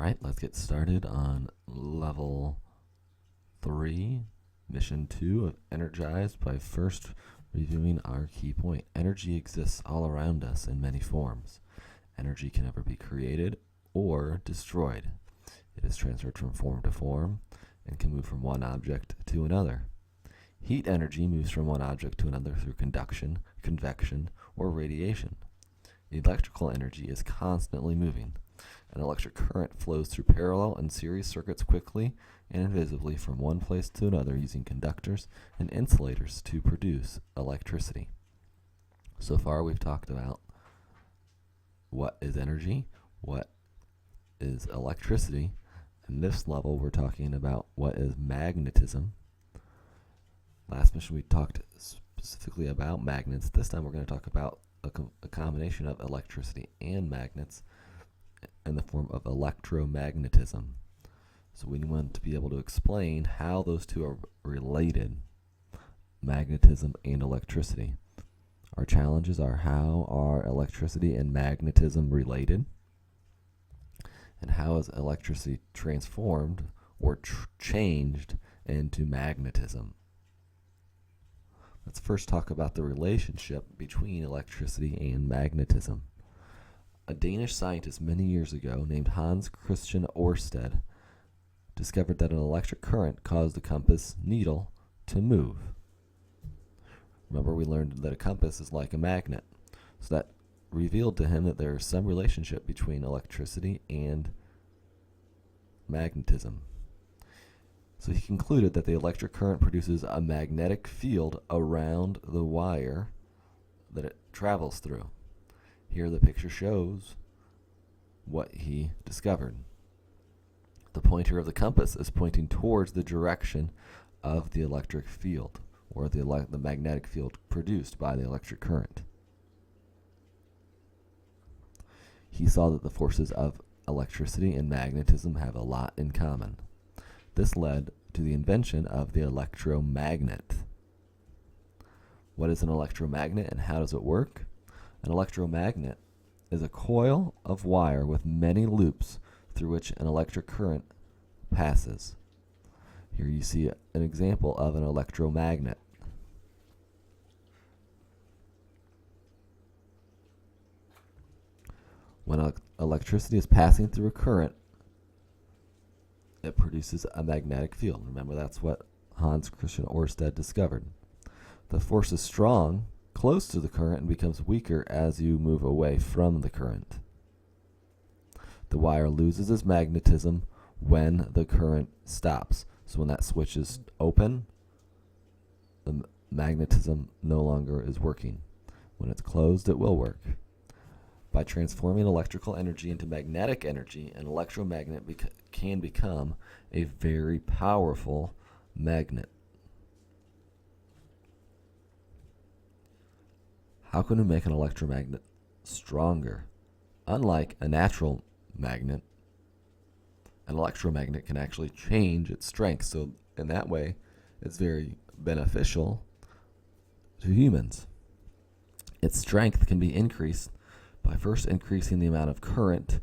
Alright, let's get started on level 3, mission 2 of Energize by first reviewing our key point. Energy exists all around us in many forms. Energy can never be created or destroyed. It is transferred from form to form and can move from one object to another. Heat energy moves from one object to another through conduction, convection, or radiation. Electrical energy is constantly moving. An electric current flows through parallel and series circuits quickly and invisibly from one place to another using conductors and insulators to produce electricity. So far we've talked about what is energy, what is electricity. In this level we're talking about what is magnetism. Last mission we talked specifically about magnets. This time we're going to talk about a combination of electricity and magnets in the form of electromagnetism. So we want to be able to explain how those two are related, magnetism and electricity. Our challenges are: how are electricity and magnetism related? And how is electricity transformed or changed into magnetism? Let's first talk about the relationship between electricity and magnetism. A Danish scientist many years ago named Hans Christian Ørsted discovered that an electric current caused the compass needle to move. Remember, we learned that a compass is like a magnet. So that revealed to him that there is some relationship between electricity and magnetism. So he concluded that the electric current produces a magnetic field around the wire that it travels through. Here the picture shows what he discovered. The pointer of the compass is pointing towards the direction of the electric field, or the magnetic field produced by the electric current. He saw that the forces of electricity and magnetism have a lot in common. This led to the invention of the electromagnet. What is an electromagnet and how does it work? An electromagnet is a coil of wire with many loops through which an electric current passes. Here you see an example of an electromagnet. When electricity is passing through a current, it produces a magnetic field. Remember, that's what Hans Christian Ørsted discovered. The force is strong close to the current and becomes weaker as you move away from the current. The wire loses its magnetism when the current stops. So when that switch is open, the magnetism no longer is working. When it's closed, it will work. By transforming electrical energy into magnetic energy, an electromagnet can become a very powerful magnet. How can we make an electromagnet stronger? Unlike a natural magnet, an electromagnet can actually change its strength. So in that way, it's very beneficial to humans. Its strength can be increased by first increasing the amount of current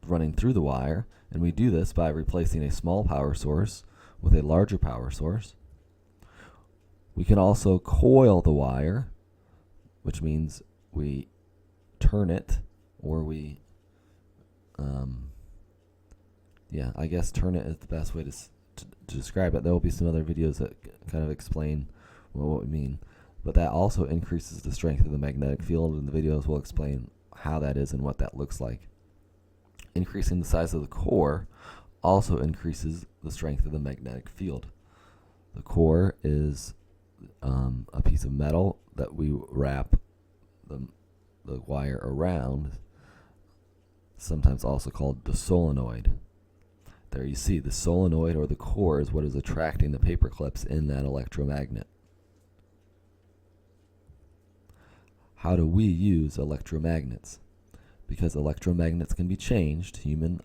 running through the wire, and we do this by replacing a small power source with a larger power source. We can also coil the wire, which means we turn it, or turn it is the best way to describe it. There will be some other videos that kind of explain what we mean, but that also increases the strength of the magnetic field, and the videos will explain how that is and what that looks like. Increasing the size of the core also increases the strength of the magnetic field. The core is a piece of metal that we wrap the wire around, sometimes also called the solenoid. There you see the solenoid, or the core, is what is attracting the paper clips in that electromagnet. How do we use electromagnets? Because electromagnets can be changed, humans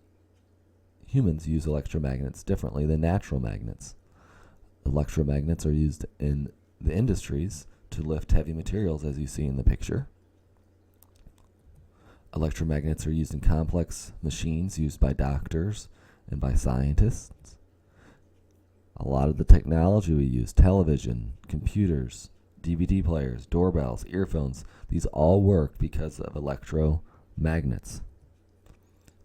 use electromagnets differently than natural magnets. Electromagnets are used in the industries to lift heavy materials, as you see in the picture. Electromagnets are used in complex machines used by doctors and by scientists. A lot of the technology we use, television, computers, DVD players, doorbells, earphones, these all work because of electromagnets.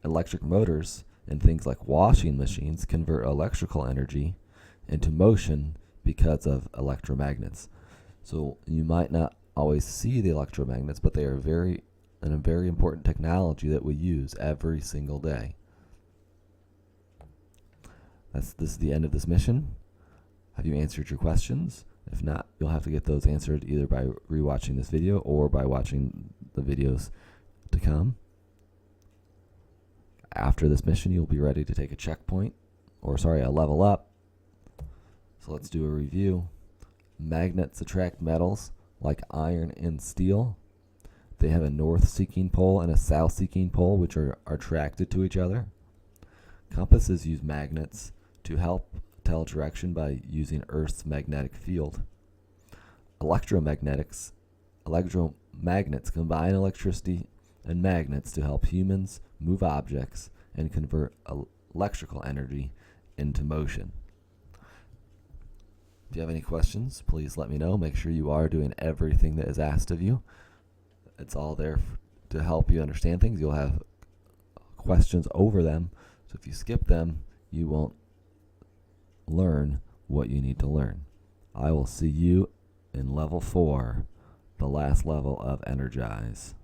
Electric motors and things like washing machines convert electrical energy into motion because of electromagnets. So you might not always see the electromagnets, but they are a very important technology that we use every single day. This is the end of this mission. Have you answered your questions? If not, you'll have to get those answered either by rewatching this video or by watching the videos to come. After this mission, you'll be ready to take a level up. So let's do a review. Magnets attract metals like iron and steel. They have a north-seeking pole and a south-seeking pole, which are attracted to each other. Compasses use magnets to help tell direction by using Earth's magnetic field. Electromagnets combine electricity and magnets to help humans move objects and convert electrical energy into motion. If you have any questions, please let me know. Make sure you are doing everything that is asked of you. It's all there to help you understand things. You'll have questions over them, so if you skip them, you won't learn what you need to learn. I will see you in level 4, the last level of Energize.